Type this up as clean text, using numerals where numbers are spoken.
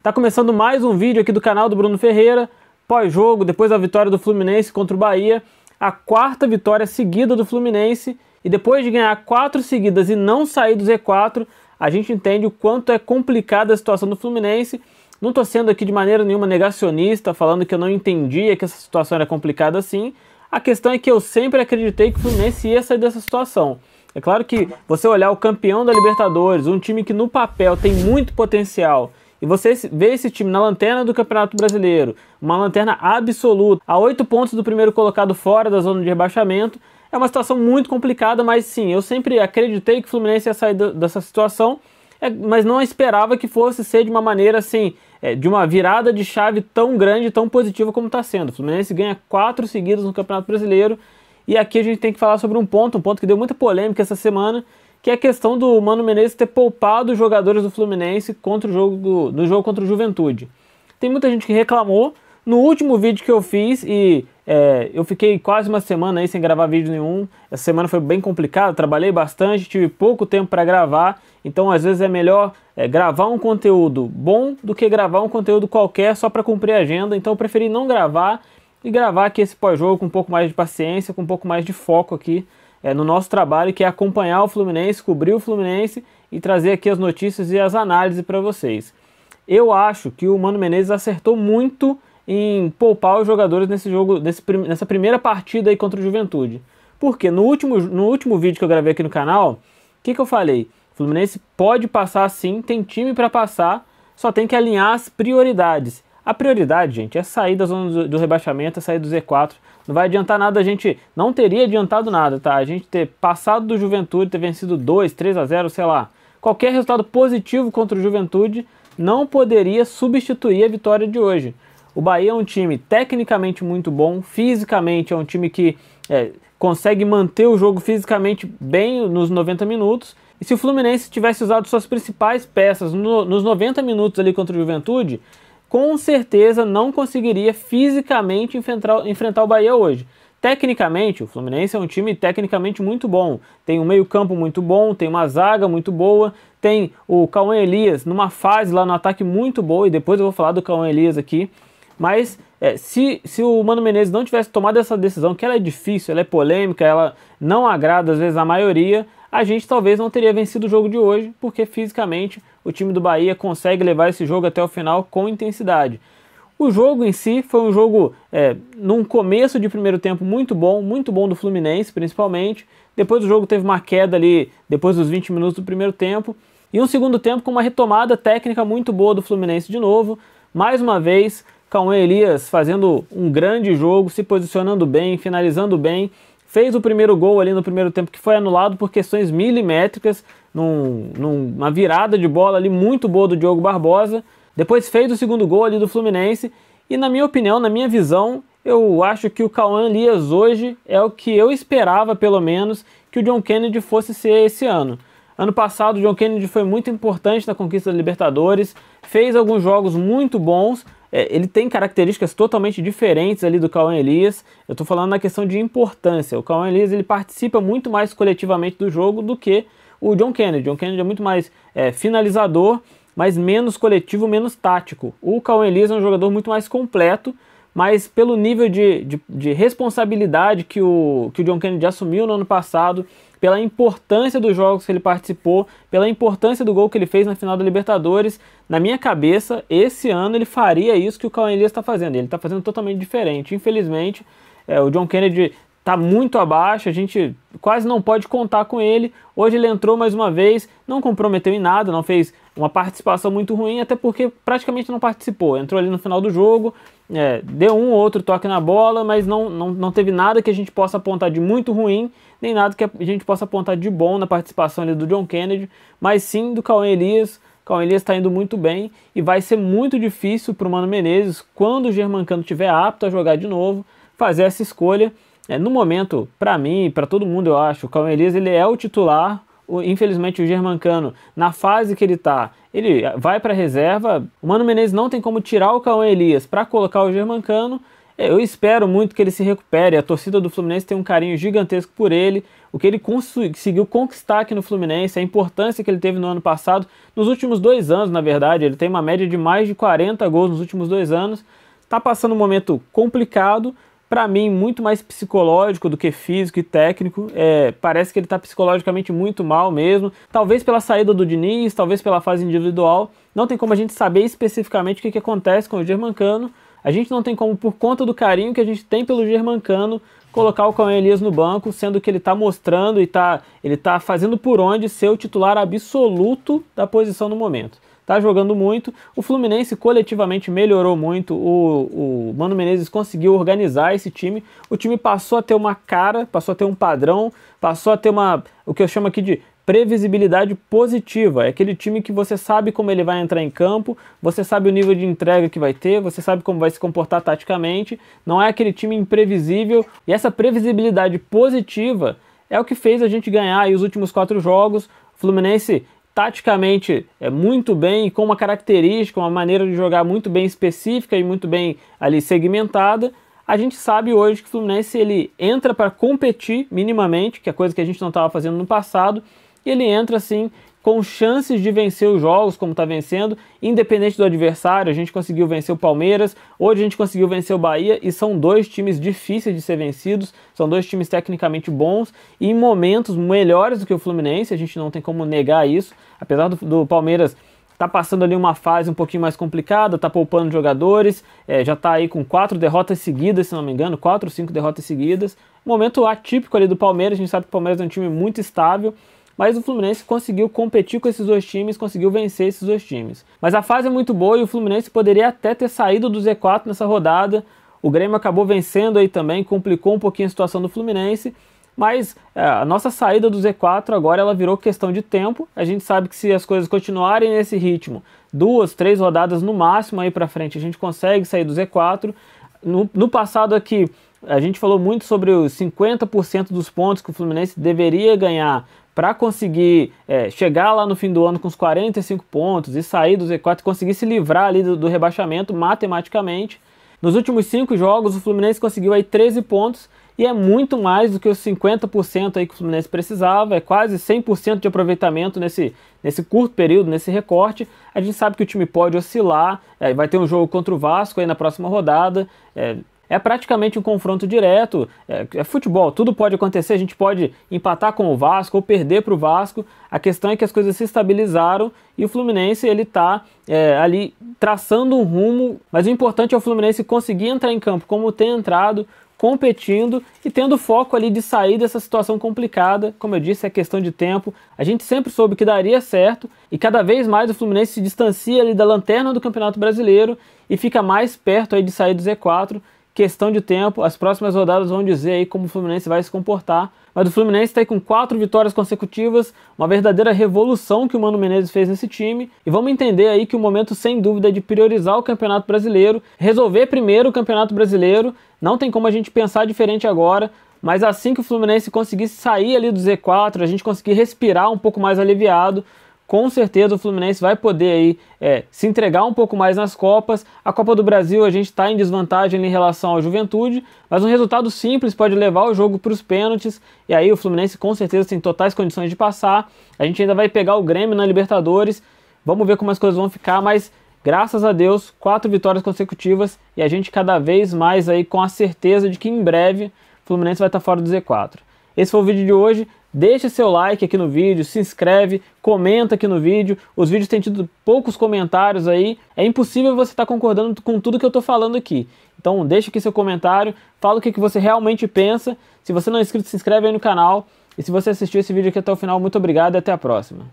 Tá começando mais um vídeo aqui do canal do Bruno Ferreira, pós-jogo, depois da vitória do Fluminense contra o Bahia, a quarta vitória seguida do Fluminense, e depois de ganhar 4 seguidas e não sair do Z4, a gente entende o quanto é complicada a situação do Fluminense. Não estou sendo aqui de maneira nenhuma negacionista, falando que eu não entendia que essa situação era complicada assim. A questão é que eu sempre acreditei que o Fluminense ia sair dessa situação. É claro que você olhar o campeão da Libertadores, um time que no papel tem muito potencial, e você vê esse time na lanterna do Campeonato Brasileiro, uma lanterna absoluta, a 8 pontos do primeiro colocado fora da zona de rebaixamento, é uma situação muito complicada, mas sim, eu sempre acreditei que o Fluminense ia sair dessa situação, mas não esperava que fosse ser de uma maneira assim, de uma virada de chave tão grande, tão positiva como está sendo. O Fluminense ganha 4 seguidas no Campeonato Brasileiro, e aqui a gente tem que falar sobre um ponto que deu muita polêmica essa semana, que é a questão do Mano Menezes ter poupado os jogadores do Fluminense no jogo contra o Juventude. Tem muita gente que reclamou. No último vídeo que eu fiz, eu fiquei quase uma semana aí sem gravar vídeo nenhum, essa semana foi bem complicado, trabalhei bastante, tive pouco tempo para gravar, então às vezes é melhor gravar um conteúdo bom do que gravar um conteúdo qualquer só para cumprir a agenda, então eu preferi não gravar e gravar aqui esse pós-jogo com um pouco mais de paciência, com um pouco mais de foco aqui no nosso trabalho, que é acompanhar o Fluminense, cobrir o Fluminense e trazer aqui as notícias e as análises para vocês. Eu acho que o Mano Menezes acertou muito em poupar os jogadores nesse jogo, nessa primeira partida aí contra o Juventude. Porque no último vídeo que eu gravei aqui no canal, o que eu falei? O Fluminense pode passar sim, tem time para passar, só tem que alinhar as prioridades. A prioridade, gente, é sair da zona do rebaixamento, é sair do Z4. Não vai adiantar nada, a gente não teria adiantado nada, tá? A gente ter passado do Juventude, ter vencido 2, 3-0, sei lá. Qualquer resultado positivo contra o Juventude não poderia substituir a vitória de hoje. O Bahia é um time tecnicamente muito bom, fisicamente é um time que consegue manter o jogo fisicamente bem nos 90 minutos. E se o Fluminense tivesse usado suas principais peças nos 90 minutos ali contra o Juventude, com certeza não conseguiria fisicamente enfrentar o Bahia hoje. Tecnicamente, o Fluminense é um time tecnicamente muito bom. Tem um meio-campo muito bom, tem uma zaga muito boa, tem o Cauã Elias numa fase lá no ataque muito boa, e depois eu vou falar do Cauã Elias aqui. Mas se o Mano Menezes não tivesse tomado essa decisão, que ela é difícil, ela é polêmica, ela não agrada às vezes a maioria, a gente talvez não teria vencido o jogo de hoje, porque fisicamente o time do Bahia consegue levar esse jogo até o final com intensidade. O jogo em si foi um jogo, num começo de primeiro tempo muito bom do Fluminense principalmente. Depois do jogo teve uma queda ali, depois dos 20 minutos do primeiro tempo. E um segundo tempo com uma retomada técnica muito boa do Fluminense de novo. Mais uma vez, Cauã Elias fazendo um grande jogo, se posicionando bem, finalizando bem. Fez o primeiro gol ali no primeiro tempo, que foi anulado por questões milimétricas, numa virada de bola ali muito boa do Diogo Barbosa. Depois fez o segundo gol ali do Fluminense. E na minha opinião, na minha visão, eu acho que o Cauã Elias hoje é o que eu esperava, pelo menos, que o John Kennedy fosse ser esse ano. Ano passado o John Kennedy foi muito importante na conquista da Libertadores, fez alguns jogos muito bons. Ele tem características totalmente diferentes ali do Cauã Elias. Eu estou falando na questão de importância. O Cauã Elias ele participa muito mais coletivamente do jogo do que o John Kennedy. O John Kennedy é muito mais finalizador, mas menos coletivo, menos tático. O Cauã Elias é um jogador muito mais completo, mas pelo nível de responsabilidade que o John Kennedy assumiu no ano passado, pela importância dos jogos que ele participou, pela importância do gol que ele fez na final da Libertadores, na minha cabeça, esse ano ele faria isso que o Cauã Elias está fazendo. Ele está fazendo totalmente diferente. Infelizmente, o John Kennedy está muito abaixo, a gente quase não pode contar com ele. Hoje ele entrou mais uma vez, não comprometeu em nada, não fez uma participação muito ruim, até porque praticamente não participou. Entrou ali no final do jogo, deu um ou outro toque na bola, mas não teve nada que a gente possa apontar de muito ruim, nem nada que a gente possa apontar de bom na participação ali do John Kennedy, mas sim do Cauã Elias. O Cauã Elias está indo muito bem e vai ser muito difícil para o Mano Menezes, quando o Germancano estiver apto a jogar de novo, fazer essa escolha. No momento, para mim e para todo mundo, eu acho, o Cauã Elias ele é o titular. Infelizmente o Germancano, na fase que ele está, ele vai para a reserva. O Mano Menezes não tem como tirar o Cauã Elias para colocar o Germancano. Eu espero muito que ele se recupere, a torcida do Fluminense tem um carinho gigantesco por ele, o que ele conseguiu conquistar aqui no Fluminense, a importância que ele teve no ano passado, nos últimos 2 anos, na verdade, ele tem uma média de mais de 40 gols nos últimos 2 anos, está passando um momento complicado, para mim muito mais psicológico do que físico e técnico, parece que ele está psicologicamente muito mal mesmo, talvez pela saída do Diniz, talvez pela fase individual, não tem como a gente saber especificamente o que acontece com o Germancano. A gente não tem como, por conta do carinho que a gente tem pelo Germancano, colocar o Cauã Elias no banco, sendo que ele está mostrando e ele está fazendo por onde ser o titular absoluto da posição no momento. Está jogando muito, o Fluminense coletivamente melhorou muito, o Mano Menezes conseguiu organizar esse time, o time passou a ter uma cara, passou a ter um padrão, passou a ter o que eu chamo aqui de previsibilidade positiva, é aquele time que você sabe como ele vai entrar em campo, você sabe o nível de entrega que vai ter, você sabe como vai se comportar taticamente, não é aquele time imprevisível, e essa previsibilidade positiva é o que fez a gente ganhar aí os últimos 4 jogos, o Fluminense taticamente muito bem, com uma característica, uma maneira de jogar muito bem específica e muito bem ali segmentada. A gente sabe hoje que o Fluminense ele entra para competir minimamente, que é coisa que a gente não estava fazendo no passado, e ele entra assim com chances de vencer os jogos como está vencendo, independente do adversário. A gente conseguiu vencer o Palmeiras, hoje a gente conseguiu vencer o Bahia, e são 2 times difíceis de ser vencidos, são 2 times tecnicamente bons e em momentos melhores do que o Fluminense, a gente não tem como negar isso, apesar do Palmeiras tá passando ali uma fase um pouquinho mais complicada, tá poupando jogadores, já tá aí com 4 derrotas seguidas, se não me engano, 4 ou 5 derrotas seguidas, momento atípico ali do Palmeiras. A gente sabe que o Palmeiras é um time muito estável, mas o Fluminense conseguiu competir com esses 2 times, conseguiu vencer esses 2 times. Mas a fase é muito boa e o Fluminense poderia até ter saído do Z4 nessa rodada. O Grêmio acabou vencendo aí também, complicou um pouquinho a situação do Fluminense, mas a nossa saída do Z4 agora ela virou questão de tempo. A gente sabe que se as coisas continuarem nesse ritmo, 2, 3 rodadas no máximo aí pra frente, a gente consegue sair do Z4. No passado aqui, a gente falou muito sobre os 50% dos pontos que o Fluminense deveria ganhar para conseguir chegar lá no fim do ano com os 45 pontos e sair do Z4 e conseguir se livrar ali do rebaixamento matematicamente. Nos últimos 5 jogos o Fluminense conseguiu aí 13 pontos e é muito mais do que os 50% aí que o Fluminense precisava, é quase 100% de aproveitamento nesse curto período, nesse recorte. A gente sabe que o time pode oscilar, vai ter um jogo contra o Vasco aí na próxima rodada, é praticamente um confronto direto, é futebol, tudo pode acontecer, a gente pode empatar com o Vasco ou perder para o Vasco, a questão é que as coisas se estabilizaram e o Fluminense ele está ali traçando um rumo, mas o importante é o Fluminense conseguir entrar em campo como tem entrado, competindo e tendo foco ali de sair dessa situação complicada. Como eu disse, é questão de tempo, a gente sempre soube que daria certo e cada vez mais o Fluminense se distancia ali da lanterna do Campeonato Brasileiro e fica mais perto aí de sair do Z4, questão de tempo, as próximas rodadas vão dizer aí como o Fluminense vai se comportar, mas o Fluminense está aí com 4 vitórias consecutivas, uma verdadeira revolução que o Mano Menezes fez nesse time, e vamos entender aí que o momento sem dúvida é de priorizar o Campeonato Brasileiro, resolver primeiro o Campeonato Brasileiro, não tem como a gente pensar diferente agora, mas assim que o Fluminense conseguir sair ali do Z4, a gente conseguir respirar um pouco mais aliviado, com certeza o Fluminense vai poder aí, se entregar um pouco mais nas Copas. A Copa do Brasil a gente está em desvantagem em relação ao Juventude, mas um resultado simples pode levar o jogo para os pênaltis, e aí o Fluminense com certeza tem totais condições de passar. A gente ainda vai pegar o Grêmio na Libertadores, vamos ver como as coisas vão ficar, mas graças a Deus, 4 vitórias consecutivas, e a gente cada vez mais aí com a certeza de que em breve o Fluminense vai estar fora do Z4. Esse foi o vídeo de hoje. Deixe seu like aqui no vídeo, se inscreve, comenta aqui no vídeo. Os vídeos têm tido poucos comentários aí. É impossível você estar concordando com tudo que eu estou falando aqui. Então deixa aqui seu comentário, fala o que você realmente pensa. Se você não é inscrito, se inscreve aí no canal. E se você assistiu esse vídeo aqui até o final, muito obrigado e até a próxima.